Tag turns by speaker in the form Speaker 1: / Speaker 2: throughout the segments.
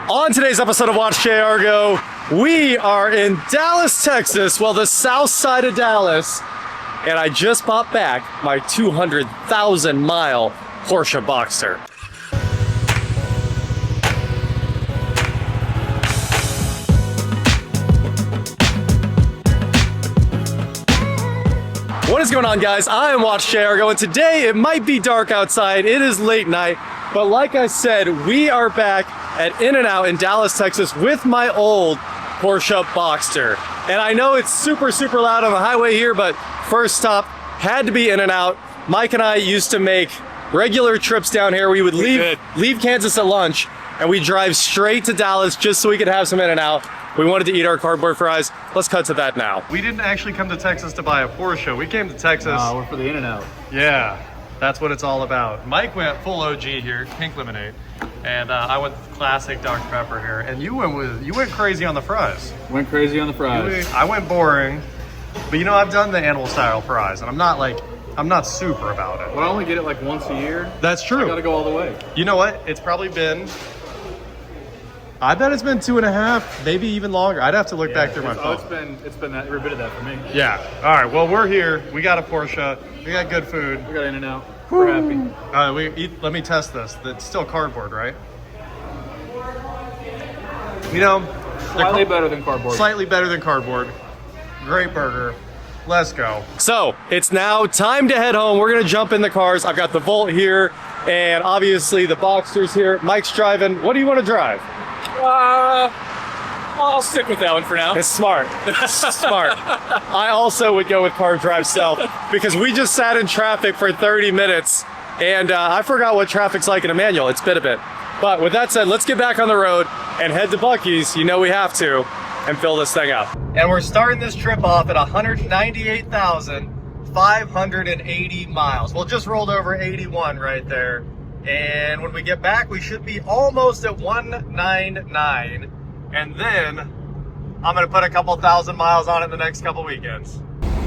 Speaker 1: On today's episode of WatchJRGo, we are in Dallas, Texas, well, the south side of Dallas, and I just bought back my 200,000 mile Porsche Boxster. What is going on, guys? I am WatchJRGo, and today it might be dark outside. It is late night, but like I said, we are back at In-N-Out in Dallas, Texas with my old Porsche Boxster. And I know it's super loud on the highway here, but first stop had to be In-N-Out. Mike and I used to make regular trips down here. We would leave Kansas at lunch and we drive straight to Dallas just so we could have some In-N-Out. We wanted to eat our cardboard fries. Let's cut to that now. We didn't actually come to Texas to buy a Porsche. We came to Texas.
Speaker 2: No, we're for the In-N-Out.
Speaker 1: Yeah, that's what it's all about. Mike went full OG here, pink lemonade, and I went classic Dr. Pepper here. And you went crazy on the fries.
Speaker 2: Went crazy on the fries.
Speaker 1: I went boring, but you know, I've done the animal style fries, and I'm not super about it.
Speaker 2: Well, I only get it like once a year.
Speaker 1: That's true.
Speaker 2: I gotta go all the way.
Speaker 1: You know what? It's probably been, I bet it's been 2.5, maybe even longer. I'd have to look back through my phone.
Speaker 2: It's been that, every bit of that for me.
Speaker 1: Yeah. All right. Well, we're here. We got a Porsche. We got good food.
Speaker 2: We got In-N-Out. We're happy.
Speaker 1: Let me test this. It's still cardboard, right? You know,
Speaker 2: Slightly better than cardboard.
Speaker 1: Slightly better than cardboard. Great burger. Let's go. So it's now time to head home. We're gonna jump in the cars. I've got the Volt here, and obviously the Boxster's here. Mike's driving. What do you want to drive?
Speaker 2: I'll stick with that one for now.
Speaker 1: It's smart. It's smart. I also would go with car drive self because we just sat in traffic for 30 minutes and I forgot what traffic's like in a manual. It's been a bit. But with that said, let's get back on the road and head to Buc-ee's. You know we have to, and fill this thing up. And we're starting this trip off at 198,580 miles. Well, just rolled over 81 right there. And when we get back, we should be almost at 199. And then I'm gonna put a couple thousand miles on it the next couple weekends.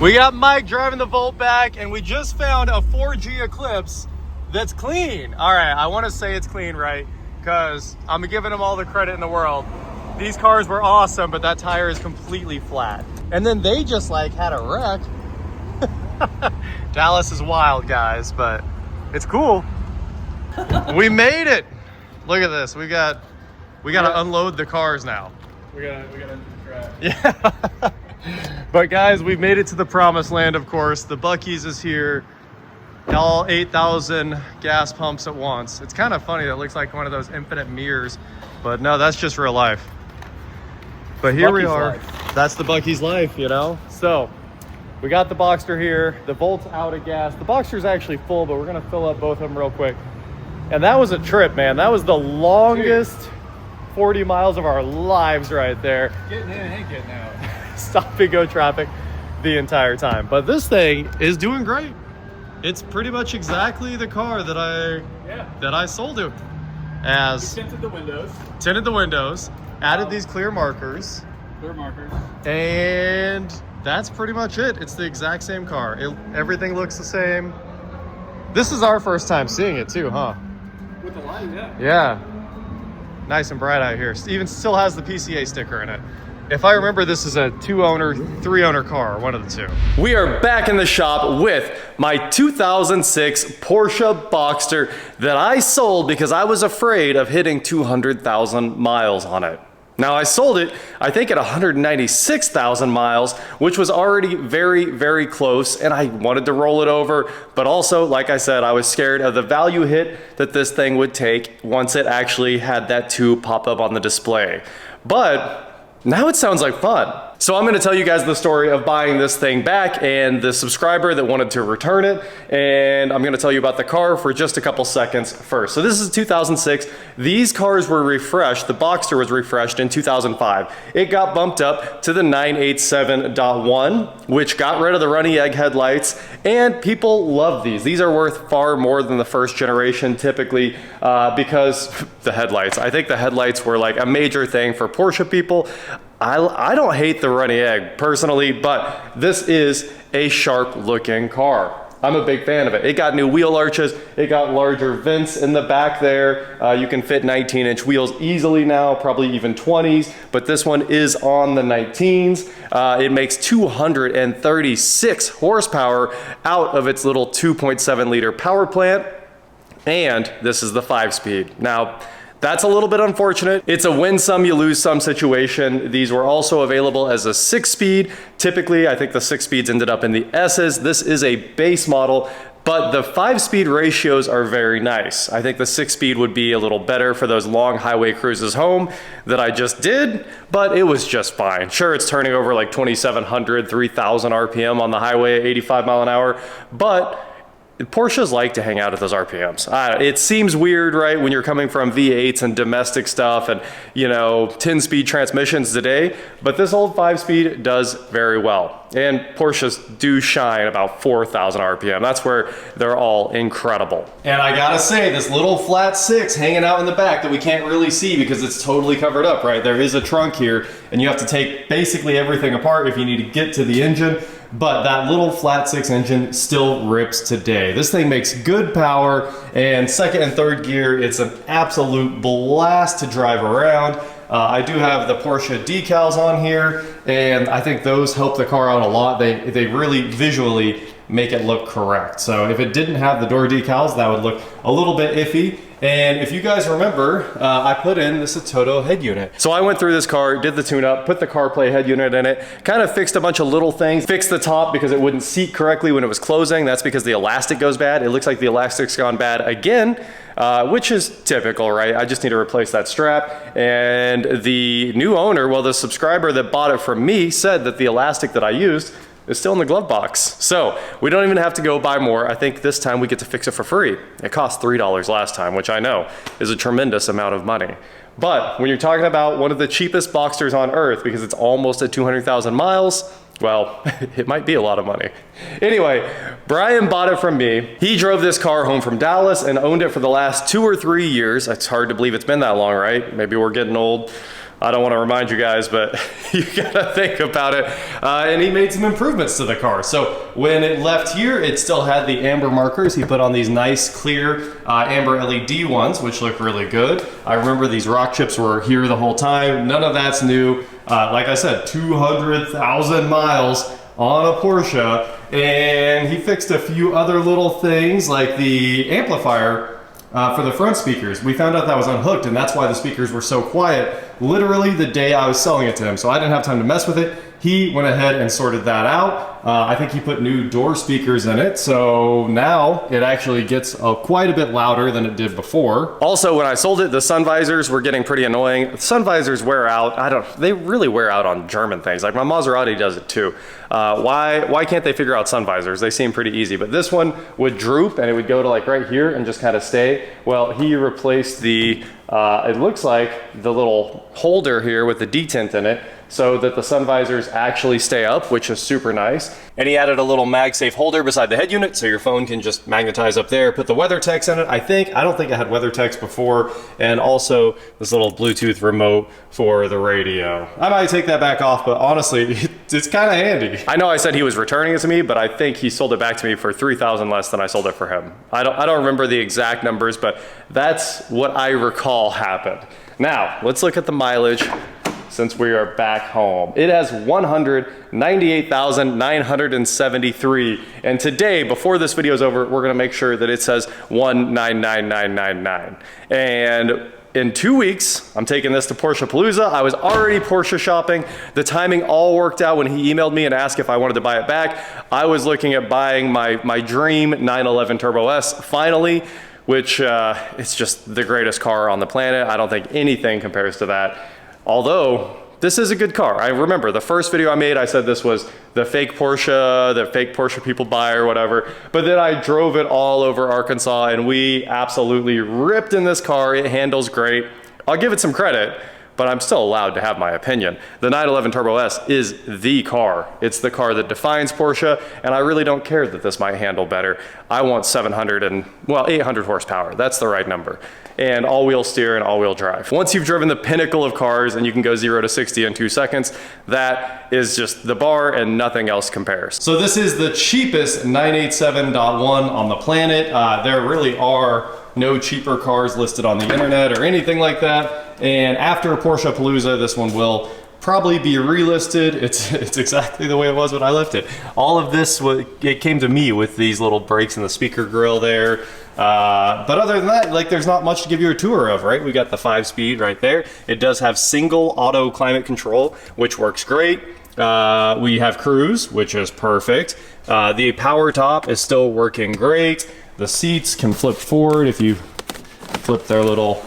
Speaker 1: We got Mike driving the Volt back, and we just found a 4G Eclipse that's clean. All right, I wanna say it's clean, right? Because I'm giving them all the credit in the world. These cars were awesome, but that tire is completely flat. And then they just like had a wreck. Dallas is wild, guys, but it's cool. We made it. Look at this. We got to unload the cars now.
Speaker 2: We gotta enter the track.
Speaker 1: Yeah. But guys, we've made it to the promised land, of course. The Buc-ee's is here. All 8,000 gas pumps at once. It's kind of funny. That looks like one of those infinite mirrors, but no, that's just real life. But here we are. That's the Buc-ee's life, you know? So we got the Boxster here. The Volt's out of gas. The Boxster's actually full, but we're gonna fill up both of them real quick. And that was a trip, man. That was the longest 40 miles of our lives right there.
Speaker 2: Getting in and getting out.
Speaker 1: Stop and go traffic the entire time. But this thing is doing great. It's pretty much exactly the car that I sold it as.
Speaker 2: We tinted the windows.
Speaker 1: Tinted the windows, added these clear markers.
Speaker 2: Clear markers.
Speaker 1: And that's pretty much it. It's the exact same car. Everything looks the same. This is our first time seeing it too, huh?
Speaker 2: With the light, yeah.
Speaker 1: Yeah. Nice and bright out here. Even still has the PCA sticker in it. If I remember, this is a 2-owner, 3-owner car, one of the two. We are back in the shop with my 2006 Porsche Boxster that I sold because I was afraid of hitting 200,000 miles on it. Now, I sold it, I think, at 196,000 miles, which was already very close, and I wanted to roll it over. But also, like I said, I was scared of the value hit that this thing would take once it actually had that 2 pop up on the display. But now it sounds like fun. So I'm gonna tell you guys the story of buying this thing back and the subscriber that wanted to return it. And I'm gonna tell you about the car for just a couple seconds first. So this is 2006. These cars were refreshed. The Boxster was refreshed in 2005. It got bumped up to the 987.1, which got rid of the runny egg headlights. And people love these. These are worth far more than the first generation typically because the headlights. I think the headlights were like a major thing for Porsche people. I don't hate the runny egg personally, but this is a sharp looking car. I'm a big fan of it. It got new wheel arches, it got larger vents in the back there. You can fit 19-inch wheels easily now, probably even 20s, but this one is on the 19s. It makes 236 horsepower out of its little 2.7 liter power plant, and this is the 5-speed. Now, that's a little bit unfortunate. It's a win some, you lose some situation. These were also available as a 6-speed. Typically, I think the 6-speeds ended up in the S's. This is a base model, but the 5-speed ratios are very nice. I think the 6-speed would be a little better for those long highway cruises home that I just did, but it was just fine. Sure, it's turning over like 2,700, 3,000 RPM on the highway at 85 mile an hour, but Porsches like to hang out at those RPMs. It seems weird, right, when you're coming from V8s and domestic stuff and, you know, 10-speed transmissions today, but this old 5-speed does very well. And Porsches do shine about 4,000 RPM. That's where they're all incredible. And I gotta say, this little flat 6 hanging out in the back that we can't really see because it's totally covered up, right? There is a trunk here, and you have to take basically everything apart if you need to get to the engine. But that little flat 6 engine still rips today. This thing makes good power, and second and third gear, it's an absolute blast to drive around. I do have the Porsche decals on here, and I think those help the car out a lot. They really visually make it look correct. So if it didn't have the door decals, that would look a little bit iffy. And if you guys remember, I put in this Atoto head unit. So I went through this car, did the tune-up, put the CarPlay head unit in it, kind of fixed a bunch of little things, fixed the top because it wouldn't seat correctly when it was closing. That's because the elastic goes bad. It looks like the elastic's gone bad again, which is typical, right? I just need to replace that strap. And the new owner, well, the subscriber that bought it from me said that the elastic that I used is still in the glove box. So we don't even have to go buy more. I think this time we get to fix it for free. It cost $3 last time, which I know is a tremendous amount of money. But when you're talking about one of the cheapest Boxsters on earth, because it's almost at 200,000 miles, well, it might be a lot of money. Anyway, Brian bought it from me. He drove this car home from Dallas and owned it for the last 2 or 3 years. It's hard to believe it's been that long, right? Maybe we're getting old. I don't want to remind you guys, but you gotta think about it. And he made some improvements to the car. So when it left here, it still had the amber markers. He put on these nice, clear amber LED ones, which look really good. I remember these rock chips were here the whole time. None of that's new. Like I said, 200,000 miles on a Porsche. And he fixed a few other little things like the amplifier for the front speakers. We found out that was unhooked, and that's why the speakers were so quiet literally the day I was selling it to him. So I didn't have time to mess with it. He went ahead and sorted that out. I think he put new door speakers in it, so now it actually gets quite a bit louder than it did before. Also, when I sold it, the sun visors were getting pretty annoying. Sun visors wear out. They really wear out on German things. Like my Maserati does it too. Why can't they figure out sun visors? They seem pretty easy, but this one would droop and it would go to like right here and just kind of stay. Well, he replaced the, it looks like the little holder here with the detent in it, so that the sun visors actually stay up, which is super nice. And he added a little MagSafe holder beside the head unit, so your phone can just magnetize up there, put the WeatherTechs in it. I don't think I had WeatherTechs before, and also this little Bluetooth remote for the radio. I might take that back off, but honestly, it's kind of handy. I know I said he was returning it to me, but I think he sold it back to me for $3,000 less than I sold it for him. I don't remember the exact numbers, but that's what I recall happened. Now, let's look at the mileage. Since we are back home, it has 198,973. And today, before this video is over, we're gonna make sure that it says 199,999. And in 2 weeks, I'm taking this to Porsche Palooza. I was already Porsche shopping. The timing all worked out when he emailed me and asked if I wanted to buy it back. I was looking at buying my dream 911 Turbo S finally, which it's just the greatest car on the planet. I don't think anything compares to that. Although, this is a good car. I remember the first video I made, I said this was the fake Porsche that fake Porsche people buy or whatever. But then I drove it all over Arkansas and we absolutely ripped in this car. It handles great. I'll give it some credit, but I'm still allowed to have my opinion. The 911 Turbo S is the car. It's the car that defines Porsche, and I really don't care that this might handle better. I want 800 horsepower. That's the right number. and all-wheel steer and all-wheel drive. Once you've driven the pinnacle of cars and you can go 0 to 60 in 2 seconds, that is just the bar and nothing else compares. So this is the cheapest 987.1 on the planet. There really are no cheaper cars listed on the internet or anything like that. And after Porsche Palooza, this one will probably be relisted. It's exactly the way it was when I left it. All of this, it came to me with these little brakes and the speaker grill there. But other than that, like, there's not much to give you a tour of, right? We got the 5-speed right there. It does have single auto climate control, which works great. We have cruise, which is perfect. The power top is still working great. The seats can flip forward if you flip their little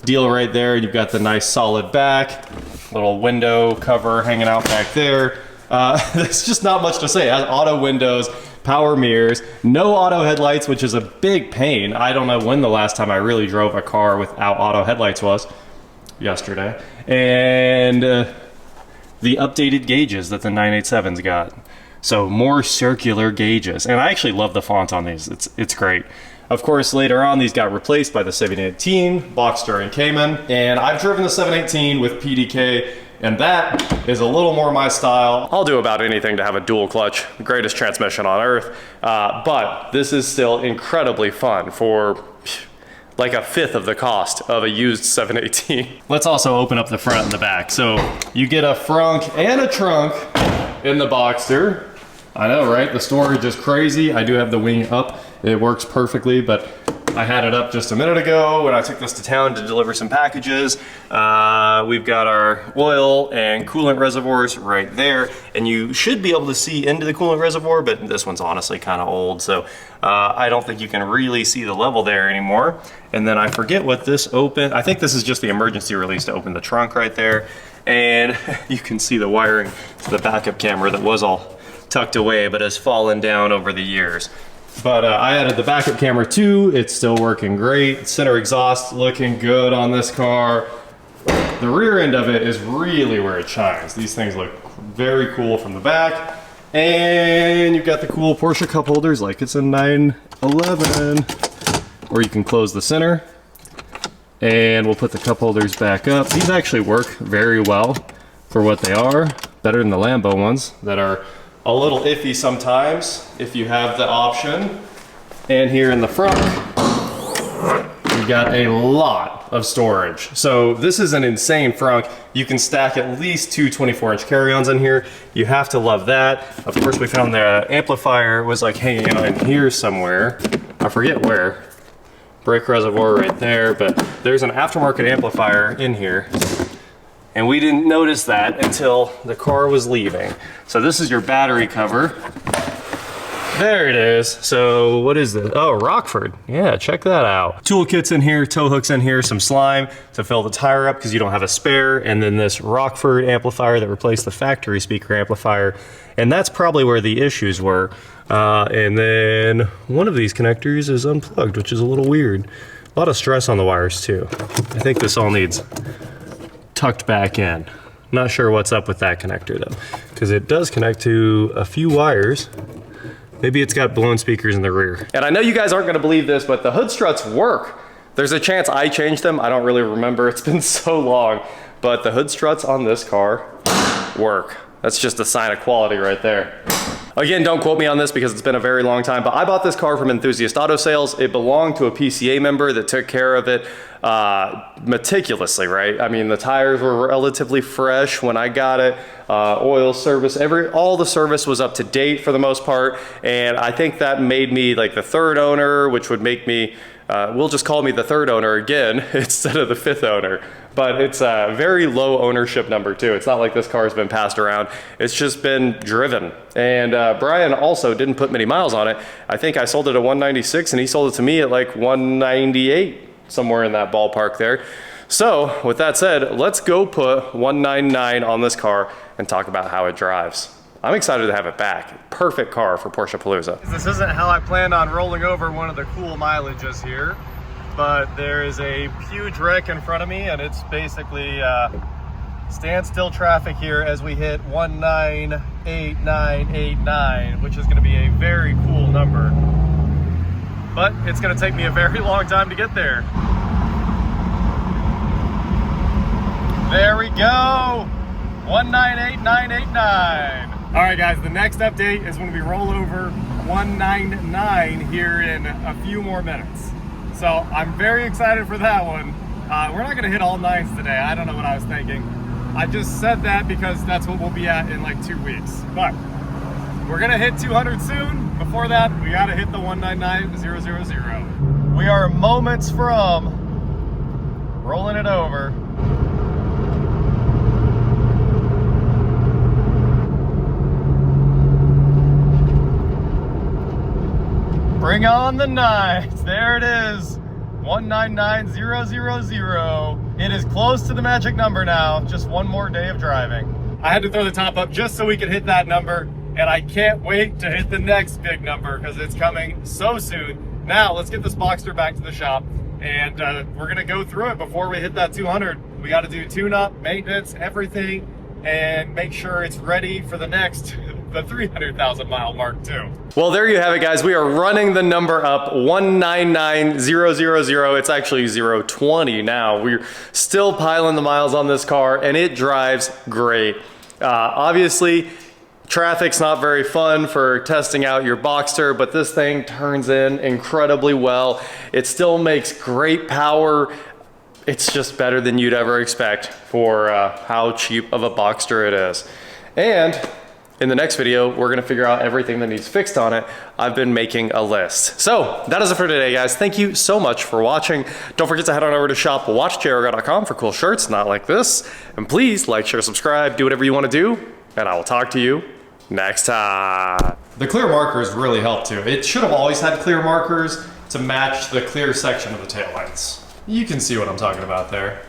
Speaker 1: deal right there. You've got the nice solid back. Little window cover hanging out back there. There's just not much to say. It has auto windows, power mirrors, no auto headlights, which is a big pain. I don't know when the last time I really drove a car without auto headlights was. Yesterday. And the updated gauges that the 987's got. So more circular gauges. And I actually love the font on these. It's great. Of course, later on, these got replaced by the 718, Boxster, and Cayman. And I've driven the 718 with PDK, and that is a little more my style. I'll do about anything to have a dual clutch, greatest transmission on earth. But this is still incredibly fun for like a fifth of the cost of a used 718. Let's also open up the front and the back. So you get a frunk and a trunk in the Boxster. I know, right? The storage is crazy. I do have the wing up. It works perfectly, but I had it up just a minute ago when I took this to town to deliver some packages. We've got our oil and coolant reservoirs right there, and you should be able to see into the coolant reservoir, but this one's honestly kind of old, so I don't think you can really see the level there anymore. And then I forget what this opened. I think this is just the emergency release to open the trunk right there, and you can see the wiring to the backup camera that was all tucked away but has fallen down over the years. But I added the backup camera too. It's still working great. Center exhaust looking good on this car. The rear end of it is really where it shines. These things look very cool from the back. And you've got the cool Porsche cup holders like it's a 911. Or you can close the center. And we'll put the cup holders back up. These actually work very well for what they are. Better than the Lambo ones that are a little iffy sometimes if you have the option. And here in the front, you've got a lot of storage. So this is an insane frunk. You can stack at least two 24-inch carry-ons in here. You have to love that. Of course, we found the amplifier was like hanging out in here somewhere. I forget where. Brake reservoir right there, but there's an aftermarket amplifier in here. And we didn't notice that until the car was leaving. So this is your battery cover. There it is. So what is this? Oh, Rockford. Yeah, check that out. Toolkits in here, tow hooks in here, some slime to fill the tire up because you don't have a spare. And then this Rockford amplifier that replaced the factory speaker amplifier. And that's probably where the issues were. And then one of these connectors is unplugged, which is a little weird. A lot of stress on the wires too. I think this all needs tucked back in. Not sure what's up with that connector though, because it does connect to a few wires. Maybe it's got blown speakers in the rear. And I know you guys aren't gonna believe this, but the hood struts work. There's a chance I changed them. I don't really remember, it's been so long, but the hood struts on this car work. That's just a sign of quality right there. Again, don't quote me on this because it's been a very long time, but I bought this car from Enthusiast Auto Sales. It belonged to a PCA member that took care of it meticulously, right? I mean, the tires were relatively fresh when I got it. Oil service, all the service was up to date for the most part. And I think that made me like the third owner, which would make me, we'll just call me the third owner again instead of the fifth owner. But it's a very low ownership number too. It's not like this car has been passed around. It's just been driven. And Brian also didn't put many miles on it. I think I sold it at 196 and he sold it to me at like 198, somewhere in that ballpark there. So with that said, let's go put 199 on this car and talk about how it drives. I'm excited to have it back. Perfect car for Porsche Palooza. This isn't how I planned on rolling over one of the cool mileages here, but there is a huge wreck in front of me and it's basically standstill traffic here as we hit 198989, which is going to be a very cool number. But it's going to take me a very long time to get there. go. 198989. All right, guys, the next update is when we roll over 199 here in a few more minutes. So I'm very excited for that one. We're not gonna hit all nines today. I don't know what I was thinking. I just said that because that's what we'll be at in like 2 weeks. But we're gonna hit 200 soon. Before that, we gotta hit the 199000. We are moments from rolling it over. Bring on the nines. There it is. 199000. It is close to the magic number now. Just one more day of driving. I had to throw the top up just so we could hit that number, and I can't wait to hit the next big number because it's coming so soon. Now let's get this Boxster back to the shop, and we're gonna go through it before we hit that 200. We got to do tune-up, maintenance, everything, and make sure it's ready for the next, the 300,000 mile mark too. Well, there you have it, guys. We are running the number up, 199000. It's actually 020 now. We're still piling the miles on this car, and it drives great. Obviously, traffic's not very fun for testing out your Boxster, but this thing turns in incredibly well. It still makes great power. It's just better than you'd ever expect for how cheap of a Boxster it is. And in the next video, we're gonna figure out everything that needs fixed on it. I've been making a list. So that is it for today, guys. Thank you so much for watching. Don't forget to head on over to shop.WatchJRGo.com for cool shirts, not like this. And please like, share, subscribe, do whatever you wanna do, and I will talk to you next time. The clear markers really help too. It should have always had clear markers to match the clear section of the taillights. You can see what I'm talking about there.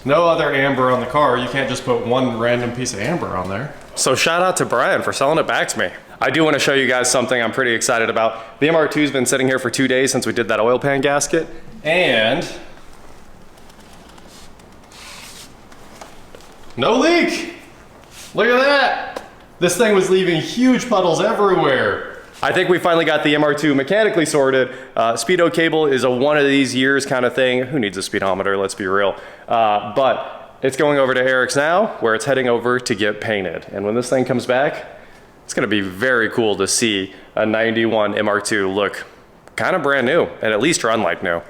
Speaker 1: No other amber on the car. You can't just put one random piece of amber on there. So shout out to Brian for selling it back to me. I do want to show you guys something I'm pretty excited about. The MR2's been sitting here for 2 days since we did that oil pan gasket, and no leak. Look at that. This thing was leaving huge puddles everywhere. I think we finally got the MR2 mechanically sorted. Speedo cable is a one of these years kind of thing. Who needs a speedometer, let's be real. But it's going over to Eric's now, where it's heading over to get painted. And when this thing comes back, it's gonna be very cool to see a 91 MR2 look kind of brand new, and at least run like new.